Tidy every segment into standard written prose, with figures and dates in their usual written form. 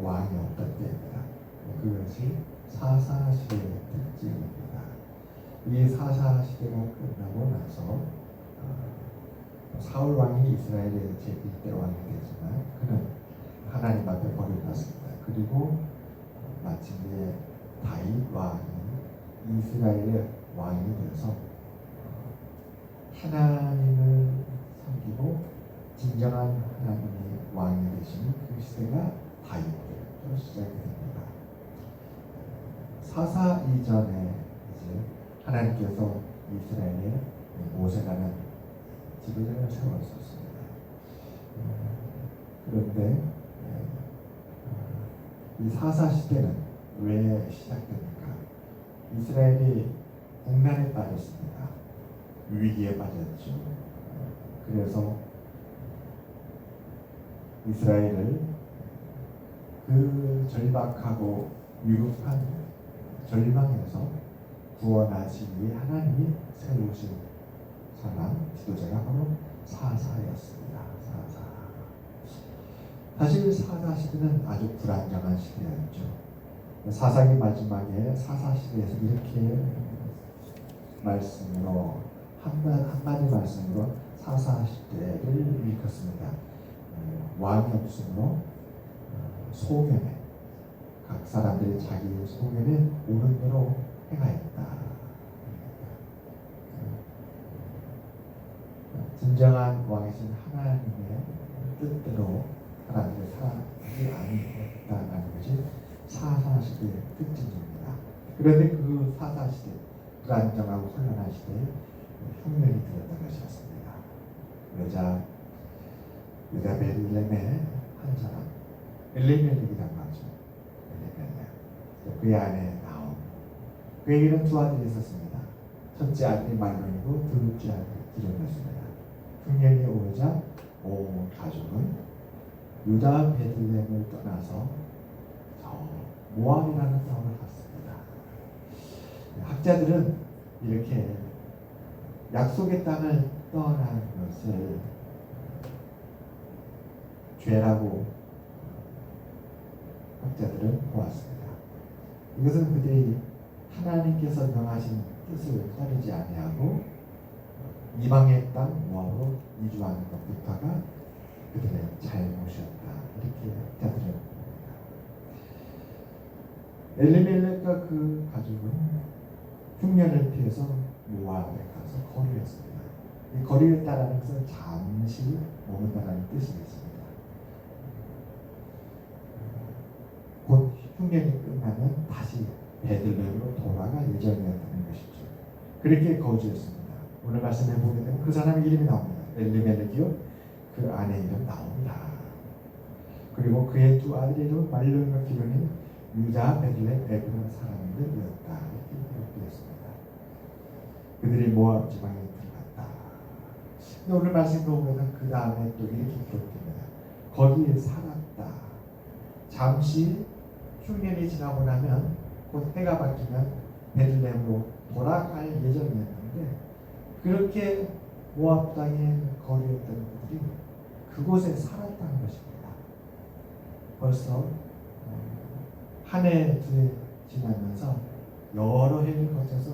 왕이 없던 때입니다. 그것이 사사시대의 특징입니다. 이 사사시대가 끝나고 나서 사울 왕이 이스라엘의 제1대 왕이 되지만 그는 하나님 앞에 버림받습니다. 그리고 마침내 다윗 왕이 이스라엘의 왕이 되어서 하나님을 섬기고 진정한 하나님의 왕이 되시는 그 시대가 다윗 때부터 시작이 됩니다. 사사 이전에 이제 하나님께서 이스라엘에 모세라는 지도자를 세웠었습니다. 그런데 이 사사 시대는 왜 시작됩니까? 이스라엘이 국난에 빠졌습니다. 위기에 빠졌죠. 그래서 이스라엘을 그 절박하고 위급한 절망에서 구원하시기 위해 하나님이 세우신 사람, 지도자가 바로 사사였습니다. 사사. 사실 사사 시대는 아주 불안정한 시대였죠. 사사기 마지막에 사사 시대에서 이렇게 말씀으로 한마디 말씀으로 사사 시대를 일컫습니다. 왕이 없으므로 소견에 각 사람들이 자기 소견에 옳은 대로 행하였다. 진정한 왕이신 하나님의 뜻대로 사람들이 살지 않았다는 것이 사사시대의 특징입니다. 그런데 그 사사시대, 불안정하고 혼란한 시대에 흉년이 들었던 것이었습니다. 유다 베들레헴의 한 사람, 엘리멜렉이라고 하죠. 엘리멜렉. 그의 아내 나옴. 그에게는 두 아들이 있었습니다. 첫째 아들이 말론이고 둘째 아들이 기름이었습니다. 흉년이 오자 온 가족은 유다 베들레헴을 떠나서 모압이라는 땅을 갔습니다. 학자들은 이렇게 약속의 땅을 떠나는 것을 죄라고 학자들은 보았습니다. 이것은 그들이 하나님께서 명하신 뜻을 따르지 아니하고 이방의 땅 모압으로 이주하는 것부터가 그들의 잘못이었다. 이렇게 학자들은 봅니다. 엘리멜렉과 그 가족은 흉년을 피해서 모압에 가서 거류했습니다. 이 거류했다라는 것은 잠시 머문다라는 뜻이 있습니다. 곧 흉년이 끝나면 다시 베들레헴으로 돌아갈 예정이었다는 것이죠. 그렇게 거주했습니다. 오늘 말씀해 보게 되면 그 사람의 이름이 나옵니다. 엘리멜렉이요, 그 아내 이름 나옵니다. 그리고 그의 두 아들의 이름은 말론과 기론이 유다 베들레헴 에브론 사람들이었다. 이렇게 기록되었습니다. 그들이 모압 지방에 들어갔다. 근데 오늘 말씀 보면 그 다음에 또 이렇게 기록됩니다. 거기에 살았다. 잠시 흉년이 지나고 나면 곧 해가 바뀌면 베들레헴으로 돌아갈 예정이었는데 그렇게 모압 땅에 거류했던 그들이 그곳에 살았다는 것입니다. 벌써 한 해, 두 해 지나면서 여러 해를 거쳐서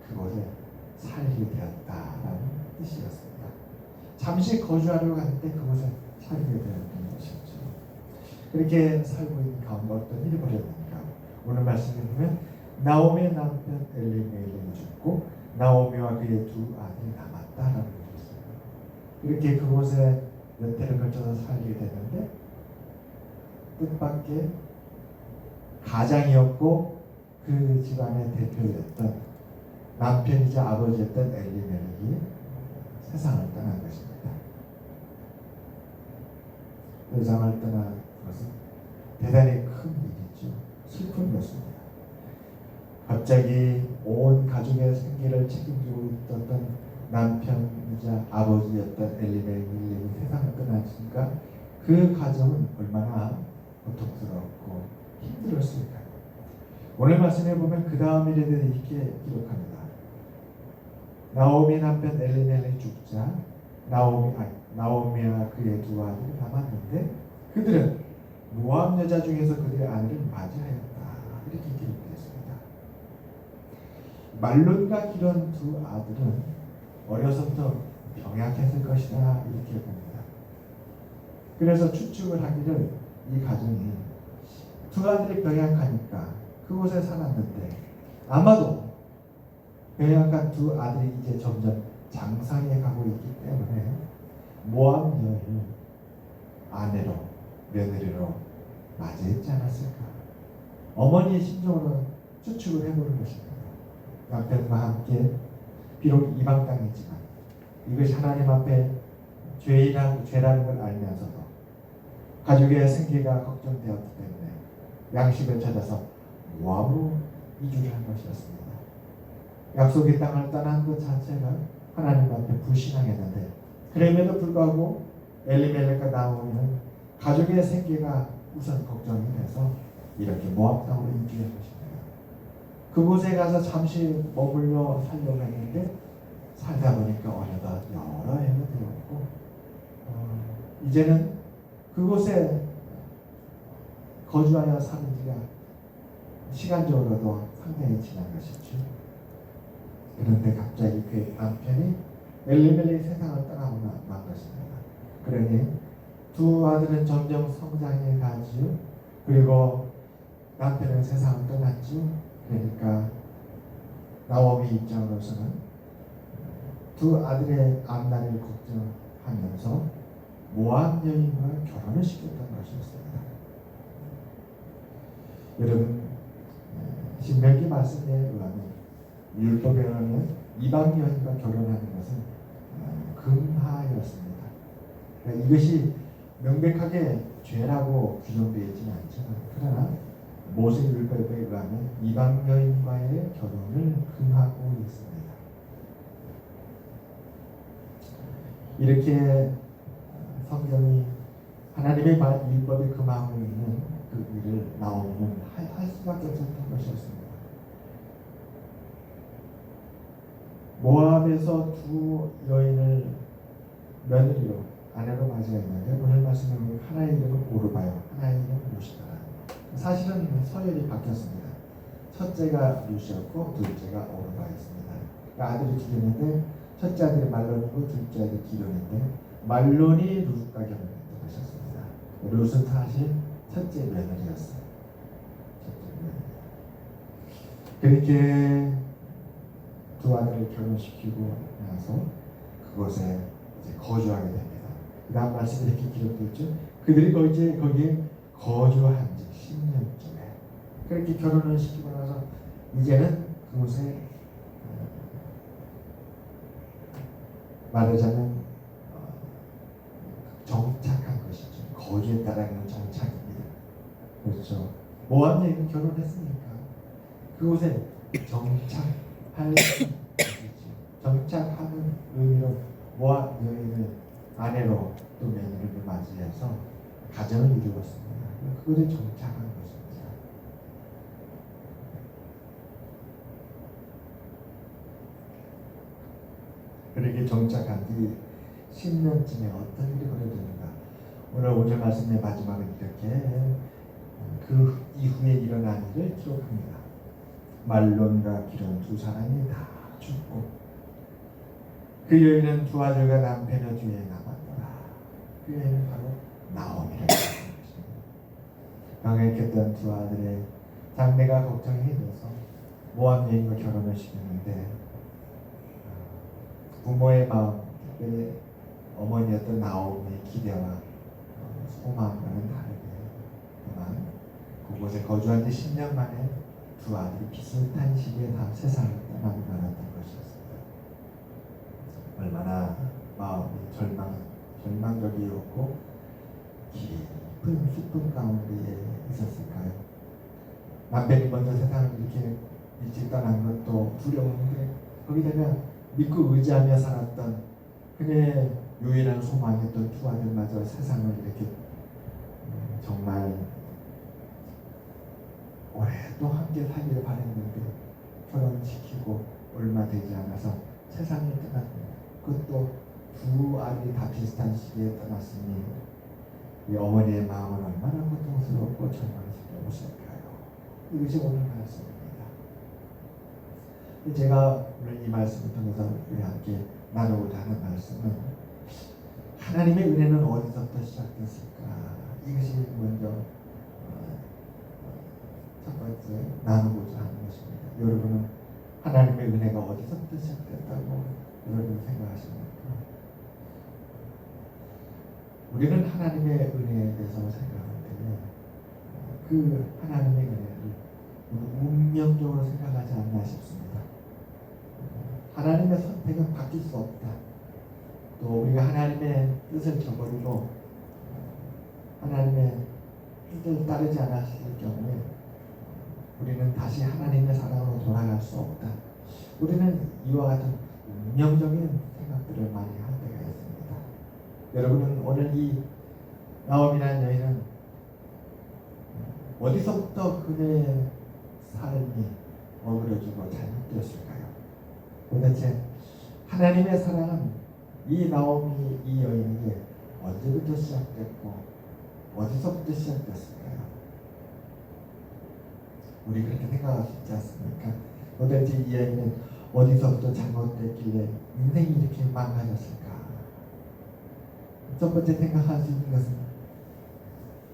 그곳에 살게 되었다라는 뜻이었습니다. 잠시 거주하려고 하는데 그곳에 살게 되었던 것이었죠. 그렇게 살고 있는 가운데 어떤 일이 벌어졌는가? 오늘 말씀에 보면 나오미의 남편 엘리멜렉이 죽고 나오미와 그의 두 아들이 남았다라는 것이 있어요. 이렇게 그곳에 몇 해를 거쳐서 살게 되는데 뜻밖의 가장이었고 그 집안의 대표였던 남편이자 아버지였던 엘리멜렉이 세상을 떠난 것입니다. 세상을 떠난 것은 대단히 큰 일이죠. 슬픈 것입니다. 갑자기 온 가족의 생계를 책임지고 있었던 남편이자 아버지였던 엘리멜렉이 세상을 떠나니까 그 가정은 얼마나 고통스럽고 힘들었을까요? 오늘 말씀에 보면 그 다음 일에 대해 이렇게 기록합니다. 나오미 남편 엘리멜렉이 죽자 나오미와 그의 두 아들이 남았는데 그들은 모압 여자 중에서 그들의 아내를 맞이하였다. 이렇게 기록되어 있습니다. 말론과 기론 두 아들은 어려서부터 병약했을 것이다. 이렇게 봅니다. 그래서 추측을 하기를 이 가정이 두 아들이 병약하니까 그곳에 살았는데 아마도 병약한 두 아들이 이제 점점 장상에 가고 있기 때문에 모압 여인을 아내로 며느리로 맞이했지 않았을까. 어머니의 심정으로 추측을 해보는 것입니다. 남편과 함께 비록 이방 땅이지만 이것이 하나님 앞에 죄라는 걸 알면서도 가족의 생계가 걱정되었기 때문에 양식을 찾아서 모압으로 이주를 한 것이었습니다. 약속의 땅을 떠난 것 자체가 하나님 앞에 불신앙했는데 그럼에도 불구하고 엘리멜렉과 나오미는 가족의 생계가 우선 걱정이 돼서 이렇게 모압 땅으로 이주한 것입니다. 그곳에 가서 잠시 머물러 살려고 했는데 살다 보니까 어느덧 여러 해가 되었고 이제는 그곳에 거주하여 사는 지가 시간적으로도 상당히 지난 것이죠. 그런데 갑자기 그의 남편이 엘리멜렉이 세상을 떠나고 만 것입니다. 그러니 두 아들은 점점 성장해 가지요. 그리고 남편은 세상을 떠났죠. 그러니까 나오미 입장으로서는 두 아들의 앞날을 걱정하면서 모압 여인과 결혼을 시켰던 것이었습니다. 여러분, 신명기 말씀에 의하면 율법에 의하면 이방 여인과 결혼하는 것은 금하였습니다. 그러니까 이것이 명백하게 죄라고 규정되어 있지는 않지만 그러나 모세 율법에 의하면 이방 여인과의 결혼을 금하고 있습니다. 이렇게 성경이 하나님의 율법에 금하고 있는 그 일을 나오면 할 수밖에 없었던 것이었습니다. 모압에서 두 여인을 며느리로 아내로 맞이했는데 오늘 말씀에 보면 하나의 이름은 오르바요, 하나의 이름은 루시더라. 사실은 서열이 바뀌었습니다. 첫째가 루시였고 둘째가 오르바였습니다. 그러니까 아들이 두 개인데 첫째 아들이 말론이고 둘째 아들이 기론인데 말론이 룻과 결혼했던 것이었습니다. 룻은 사실 첫째 며느리였어요. 그렇게 두 아들을 결혼시키고 나서 그곳에 이제 거주하게 됩니다. 그 다음 말씀에 이렇게 기록되어 있죠. 그들이 거기에 거주한 지 10년쯤에 그렇게 결혼을 시키고 나서 이제는 그곳에 말하자면 정착한 것이죠. 거주했다라는 정착입니다. 그렇죠. 모압 여인은 결혼했으니까 그곳에 정착할 것이죠. 정착하는 의미로 모압 여인을 아내로 또 며느리를 맞이해서 가정을 이루었습니다. 그것에 정착한 것입니다. 그렇게 정착한 뒤 10년쯤에 어떤 일이 벌어지는가. 오늘 5절 말씀의 마지막은 이렇게 그 이후에 일어난 일을 기록합니다. 말론과 기론 두 사람이 다 죽고 그 여인은 두 아들과 남편의 뒤에 남았더라. 그 여인은 바로 나오미라는 것입니다. 병약했던 두 아들의 장래가 걱정이 돼서 모압 여인과 결혼을 시켰는데 부모의 마음, 특별히 어머니였던 나오미의 기대와 소망과는 다르게 그만 그곳에 거주한 지 10년 만에 두 아들이 비슷한 시기에 다 세상을 떠나고 말았던 것이었습니다. 얼마나 마음이 절망적이었고 깊은 슬픔 가운데 있었을까요? 남편이 먼저 세상을 이렇게 일찍 떠난 것도 두려운데 거기다가 믿고 의지하며 살았던 그의 유일한 소망이었던 두 아들마저 세상을 이렇게 정말 오래도 함께 살기를 바랬는데 결혼시키고 얼마 되지 않아서 세상을 떠났습니다. 그것도 두 아들이 다 비슷한 시기에 떠났으니 이 어머니의 마음은 얼마나 고통스럽고 절망스러웠을까요? 이것이 오늘 말씀입니다. 제가 오늘 이 말씀을 통해서 우리 함께 나누고자 하는 말씀은 하나님의 은혜는 어디서부터 시작됐을까? 이것이 먼저 첫 번째 나누고자 하는 것입니다. 여러분은 하나님의 은혜가 어디서부터 시작됐다고 여러분 생각하십니까? 우리는 하나님의 은혜에 대해서 생각할 때는 그 하나님의 은혜를 운명적으로 생각하지 않나 싶습니다. 하나님의 선택은 바뀔 수 없다. 또 우리가 하나님의 뜻을 저버리고 하나님의 뜻을 따르지 않았을 경우에 우리는 다시 하나님의 사랑으로 돌아갈 수 없다. 우리는 이와 같은 운명적인 생각들을 많이 할 때가 있습니다. 여러분은 오늘 이 나옴이라는 여인은 어디서부터 그의 삶이 어그러지고 잘못되었을까요? 도대체 하나님의 사랑은 이 나옴이 이 여인에게 언제부터 시작됐고 어디서부터 시작됐을까요? 우리 그렇게 생각할 수 있지 않습니까? 도대체 이 여인은 어디서부터 잘못됐길래 인생이 이렇게 망가졌을까? 첫 번째 생각할 수 있는 것은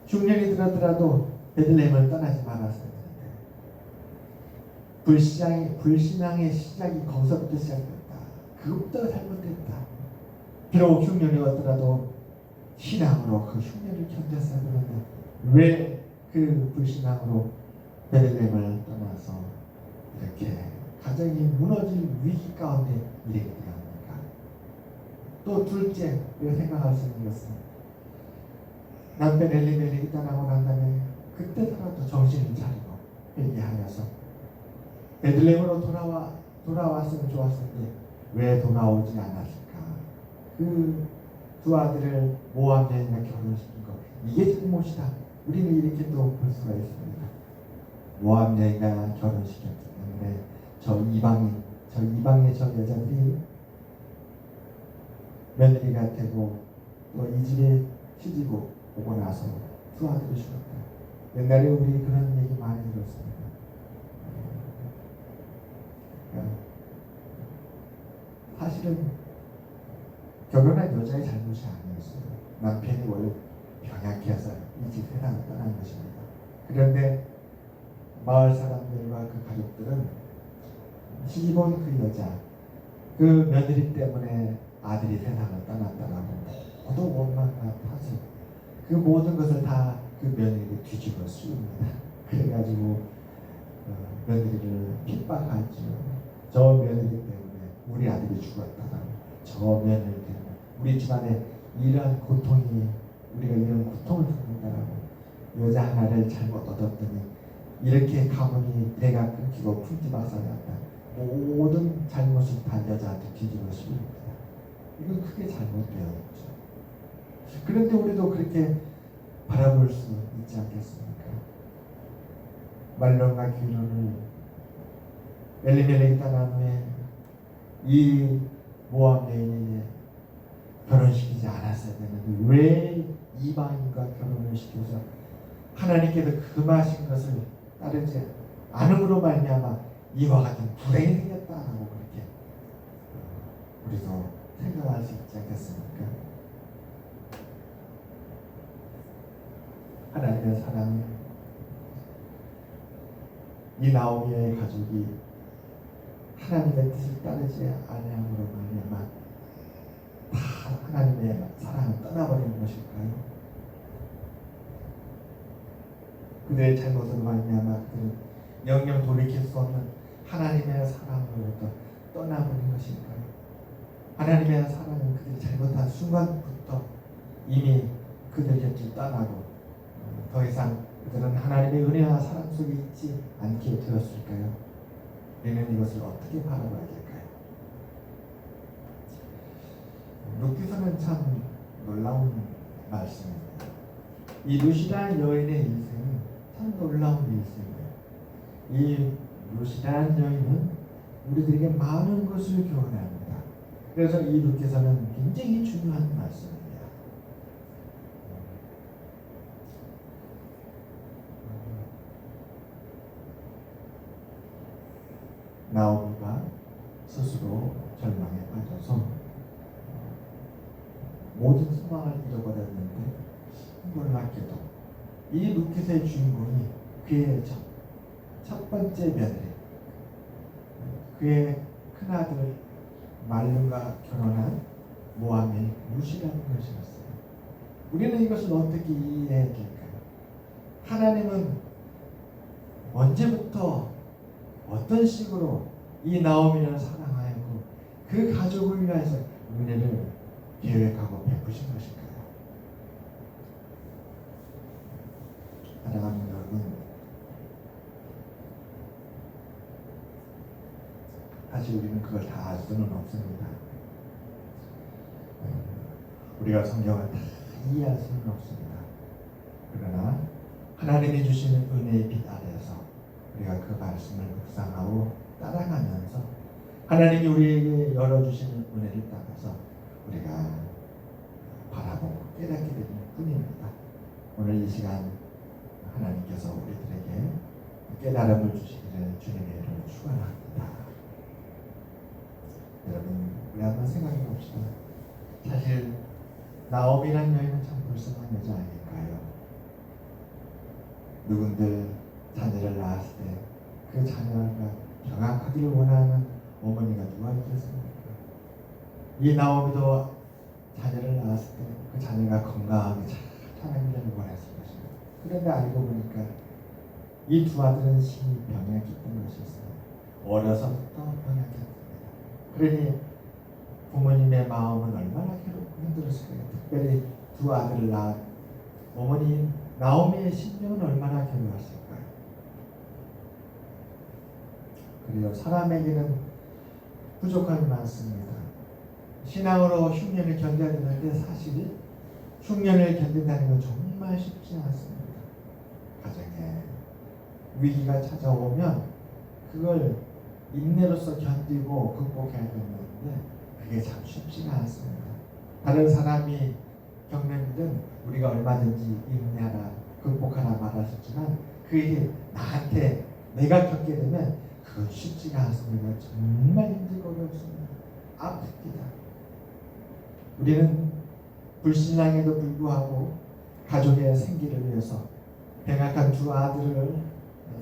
흉년이 들었더라도 베들레헴을 떠나지 말았어야 되는데 불신앙의 시작이 거기서부터 시작됐다. 그것부터 잘못됐다. 비록 흉년이 왔더라도 신앙으로 그 흉년을 견뎠어야 되는데 왜 그 불신앙으로 베들레헴을 떠나서 이렇게 가정이 무너질 위기 가운데 이르게 되었습니까? 또 둘째 우리가 생각할 수 있는 것은 남편 엘리멜렉이 떠나고 난 다음에 그때서라도 정신을 차리고 회개하여서 베들레헴으로 돌아왔으면 좋았을 텐데 왜 돌아오지 않았을까? 그 두 아들을 모압 여인과 결혼시킨 것 이게 잘못이다. 우리는 이렇게 또 볼 수가 있습니다. 모압 여인과 결혼시켰기 때문에 저 이방의 저 여자들이 며느리가 되고 또 이 집에 시집 오고 나서 두 아들이 죽었다. 옛날에 우리 그런 얘기 많이 들었습니다. 그러니까 사실은 결혼한 여자의 잘못이 아니었어요. 남편이 원래 병약해서 이 집 세상을 떠난 것입니다. 그런데 마을 사람들과 그 가족들은 시집 온 그 여자, 그 며느리 때문에 아들이 세상을 떠났다라고 모두 원망과 탓을 그 모든 것을 다 그 며느리를 뒤집어 씌웁니다. 그래가지고 며느리를 핍박하죠. 저 며느리 때문에 우리 아들이 죽었다라고 저 며느리 때문에 우리 집안에 이러한 고통이 우리가 이런 고통을 겪는다라고 여자 하나를 잘못 얻었더니 이렇게 가문이 대가 끊기고 풍지박산이 났다. 모든 잘못을 다 여자한테 뒤집어 씌웁니다. 이건 크게 잘못되어 있죠. 그런데 우리도 그렇게 바라볼 수 있지 않겠습니까? 말론과 기론을 엘리멜렉이 떠난 후에 이 모압 여인에게 결혼시키지 않았어야 되는데 왜 이방인과 결혼을 시켜서 하나님께서 금하신 것을 따르지 않음으로 말미암아 이와 같은 불행이 생겼다라고 그렇게 우리도 생각할 수 있지 않겠습니까? 하나님의 사랑은 이 나오미의 가족이 하나님의 뜻을 따르지 아니함으로 말미암아 다 하나님의 사랑을 떠나버리는 것일까요? 그들의 잘못으로 말미암아 그들은 영영 돌이킬 수 없는 하나님의 사랑으로부터 떠나버린 것일까요? 하나님의 사랑은 그들이 잘못한 순간부터 이미 그들 곁을 떠나고 더 이상 그들은 하나님의 은혜와 사랑 속에 있지 않게 되었을까요? 우리는 이것을 어떻게 바라봐야 될까요? 루키서는 참 놀라운 말씀입니다. 이 루시라는 여인의 인생은 참 놀라운 일생이에요. 이 루시라는 여인은 우리들에게 많은 것을 교훈합니다. 그래서 이 루키서는 굉장히 중요한 말씀입니다. 나오미가 스스로 절망에 빠져서 모든 소망을 잃어버렸는데 놀랍게도 이 루키스의 주인공이 그의 첫 번째 며느리, 그의 큰아들 말룬과 결혼한 모함의 루시라는 것이었어요. 우리는 이것을 어떻게 이해해야 될까요? 하나님은 언제부터 어떤 식으로 이 나오미를 사랑하였고 그 가족을 위해서 은혜를 계획하고 베푸신 것일까요? 사랑하는 여러분, 사실 우리는 그걸 다 알 수는 없습니다. 우리가 성경을 다 이해할 수는 없습니다. 그러나 하나님이 주시는 은혜의 빛 아래에서 우리가 그 말씀을 묵상하고 따라가면서 하나님이 우리에게 열어주시는 은혜를 따라서 우리가 바라보고 깨닫게 되는 뿐입니다. 오늘 이 시간 하나님께서 우리들에게 깨달음을 주시기를 주님의 이름으로 축원합니다. 여러분, 우리 한번 생각해 봅시다. 사실 나오미란 여인은 참 불쌍한 여자 아닐까요? 누군들 자녀를 낳았을 때 그 자녀가 병약하기를 원하는 어머니가 누가 있겠습니까? 이 나오미도 자녀를 낳았을 때 그 자녀가 건강하게 잘 자라기를 원했을 것입니다. 그런데 알고 보니까 이 두 아들은 심히 병약했던 것이었어요. 어려서부터 병약했습니다. 그러니 부모님의 마음은 얼마나 괴롭고 힘들었을까요? 특별히 두 아들을 낳은 어머니 나오미의 심정은 얼마나 괴로웠을까요? 그리고 사람에게는 부족함이 많습니다. 신앙으로 흉년을 견뎌야 되는데 사실 흉년을 견딘다는 건 정말 쉽지 않습니다. 가정에 위기가 찾아오면 그걸 인내로서 견디고 극복해야 되는데 그게 참 쉽지가 않습니다. 다른 사람이 겪는 일은 우리가 얼마든지 인내하라 극복하라 말할 수 있지만 그게 나한테 내가 겪게 되면 그건 쉽지가 않습니다. 정말 힘들고 어렵습니다. 아픕니다. 우리는 불신앙에도 불구하고 가족의 생기를 위해서 병약한 두 아들을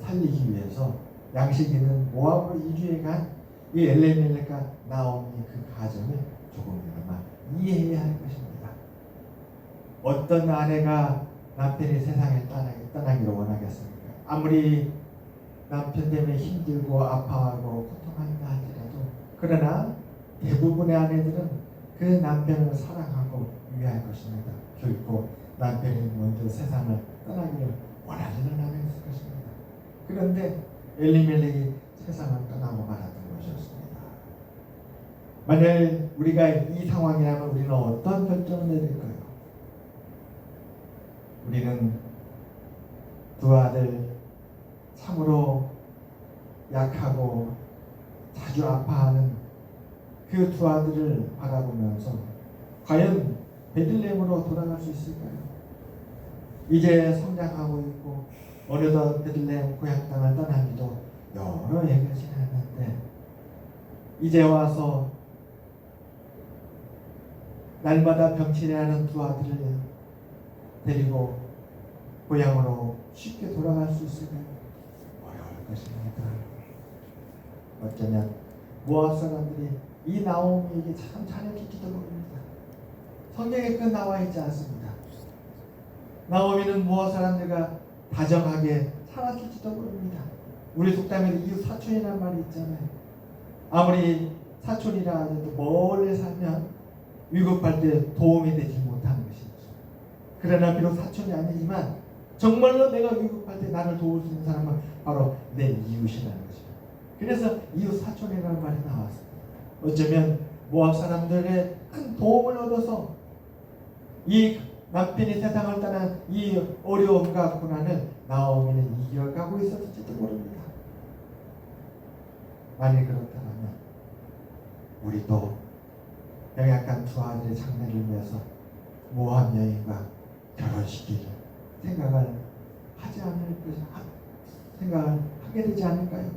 살리기 위해서 양식 있는 모압으로 이주해 간 이 엘레멜렉과 나오미 그 가정을 조금이나마 이해해야 할 것입니다. 어떤 아내가 남편이 세상을 떠나기를 원하겠습니까? 아무리 남편 때문에 힘들고 아파하고 고통한다 할지라도 그러나 대부분의 아내들은 그 남편을 사랑하고 위할 것입니다. 결코 남편이 먼저 세상을 떠나기를 원하지는 않을 것입니다. 그런데 엘리멜렉이 세상을 떠나고 말았던 것이었습니다. 만약 우리가 이 상황이라면 우리는 어떤 결정을 내릴까요? 우리는 두 아들 참으로 약하고 자주 아파하는 그 두 아들을 바라보면서 과연 베들레헴으로 돌아갈 수 있을까요? 이제 성장하고 있고 어느덧 베들레헴 고향 땅을 떠나기도 여러 해가 지났는데 이제 와서 날마다 병치레하는 두 아들을 데리고 고향으로 쉽게 돌아갈 수 있을까요? 어려울 것입니다. 어쩌면 모압 사람들이 이 나오미에게 참 잘해줄지도 모릅니다. 성경에 그 나와 있지 않습니다. 나오미는 모압 사람들과 다정하게 살았을지도 모릅니다. 우리 속담에도 이웃 사촌이라는 말이 있잖아요. 아무리 사촌이라 해도 멀리 살면 위급할 때 도움이 되지 못하는 것이죠. 그러나 비록 사촌이 아니지만 정말로 내가 위급할 때 나를 도울 수 있는 사람은 바로 내 이웃이라는 것입니다. 그래서 이웃 사촌이라는 말이 나왔습니다. 어쩌면 모압 사람들의 큰 도움을 얻어서 이 남편이 세상을 떠난 이 어려움과 고난을 나오미는 이겨가고 있었을지도 모릅니다. 만일 그렇다면 우리도 병약한 두 아들의 장래를 위해서 모압 여인과 결혼시키를 생각을 하게 되지 않을까요?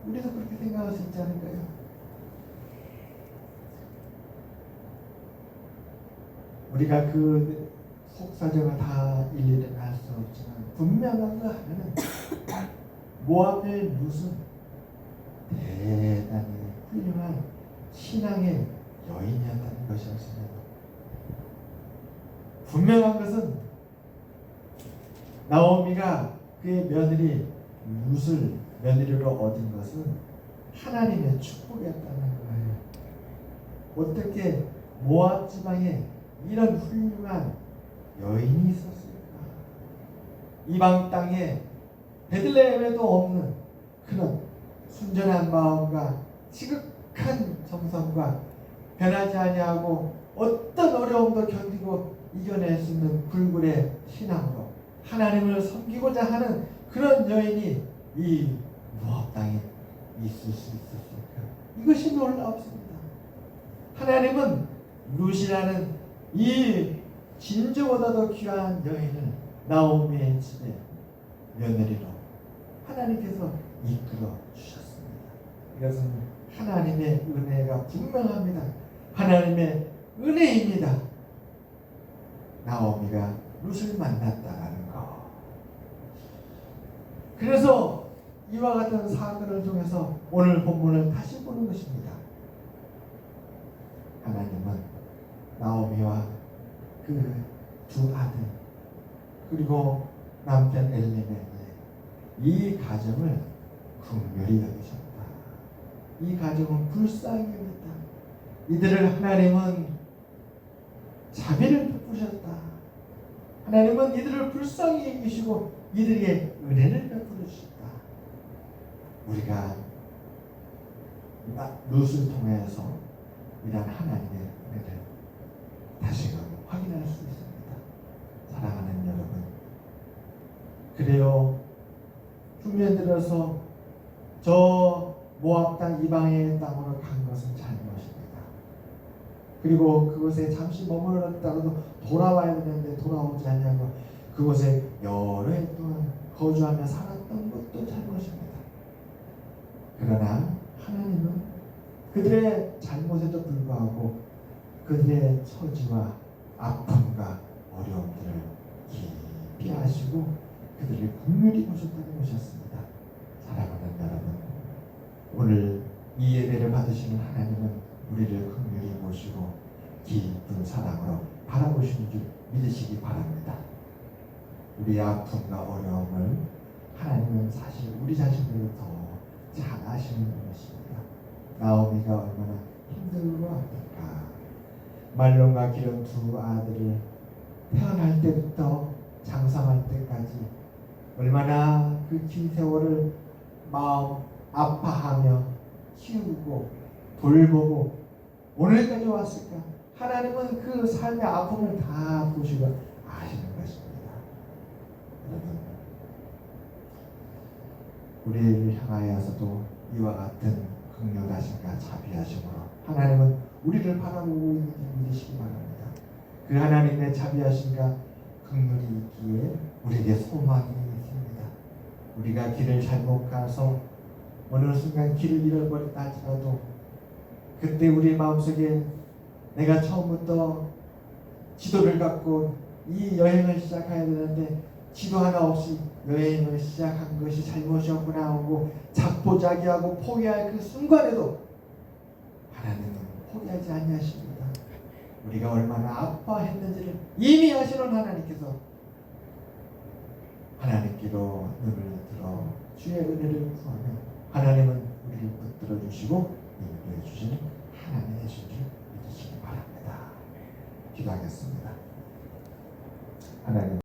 우리도 그렇게 생각할 수 있지 않을까요? 우리가 그 속사정을 다 일일이 알 수 없지만 분명한 거 하나는 모압의 룻은 대단히 훌륭한 신앙의 여인이었다는 것이었습니다. 분명한 것은 나오미가 그의 며느리 룻을 며느리로 얻은 것은 하나님의 축복이었다는 거예요. 어떻게 모압 지방에 이런 훌륭한 여인이 있었을까? 이방 땅에 베들레헴에도 없는 그런 순전한 마음과 지극한 정성과 변하지 아니하고 어떤 어려움도 견디고 이겨낼 수 있는 불굴의 신앙으로 하나님을 섬기고자 하는 그런 여인이 이 모압 땅에 있을 수 있었을까? 이것이 놀랍습니다. 하나님은 룻이라는 이 진주보다도 귀한 여인을 나오미의 집에 며느리로 하나님께서 이끌어 주셨습니다. 이것은 하나님의 은혜가 분명합니다. 하나님의 은혜입니다. 나오미가 룻을 만났다라는 것. 그래서 이와 같은 사건을 통해서 오늘 본문을 다시 보는 것입니다. 하나님은 나오미와 그 두 아들 그리고 남편 엘리멜의 이 가정을 긍휼히 여기셨다. 이 가정은 불쌍히 여겼다. 이들을 하나님은 자비를 베푸셨다. 하나님은 이들을 불쌍히 여기시고 이들에게 은혜를 베풀어 주셨다. 우리가 룻을 통해서 이런 하나님의 은혜를 다시금 확인할 수 있습니다. 사랑하는 여러분, 그래요. 흉년 들어서 저 모압 땅 이방의 땅으로 간 것은 잘못입니다. 그리고 그곳에 잠시 머물렀다가도 돌아와야 되는데 돌아오지 않냐고 그곳에 여러 해 동안 거주하며 살았던 것도 잘못입니다. 그러나 하나님은 그들의 잘못에도 불구하고 그들의 처지와 아픔과 어려움들을 깊이 아시고 그들을 긍휼히 보셨다는 것이었습니다. 사랑하는 여러분, 오늘 이 예배를 받으시는 하나님은 우리를 긍휼히 보시고 깊은 사랑으로 바라보시는 줄 믿으시기 바랍니다. 우리의 아픔과 어려움을 하나님은 사실 우리 자신을 더 잘 아시는 분이십니다. 나오미가 얼마나 힘들어합니까? 말론과 기른 두 아들을 태어날 때부터 장성할 때까지 얼마나 그 긴 세월을 마음 아파하며 키우고 돌보고 오늘까지 왔을까? 하나님은 그 삶의 아픔을 다 보시고 아시는 것입니다. 여러분, 우리를 향하여서도 이와 같은 긍휼하심과 자비하심으로 하나님은 우리를 바라보고 있는 줄 믿으시기 바랍니다. 그 하나님의 자비하심과 긍휼이 있기에 우리에게 소망이 있습니다. 우리가 길을 잘못 가서 어느 순간 길을 잃어버렸다 할지라도 그때 우리 마음속에 내가 처음부터 지도를 갖고 이 여행을 시작해야 되는데 지도 하나 없이 여행을 시작한 것이 잘못이었구나 하고 자포자기하고 포기할 그 순간에도 하나님은 포기하지 아니하십니다. 우리가 얼마나 아파했는지를 이미 아시는 하나님께서 하나님께로 눈을 들어 주의 은혜를 구하면 하나님은 우리를 붙들어 주시고 인도해 주시는 하나님의 줄 믿으시기 바랍니다. 기도하겠습니다. 하나님.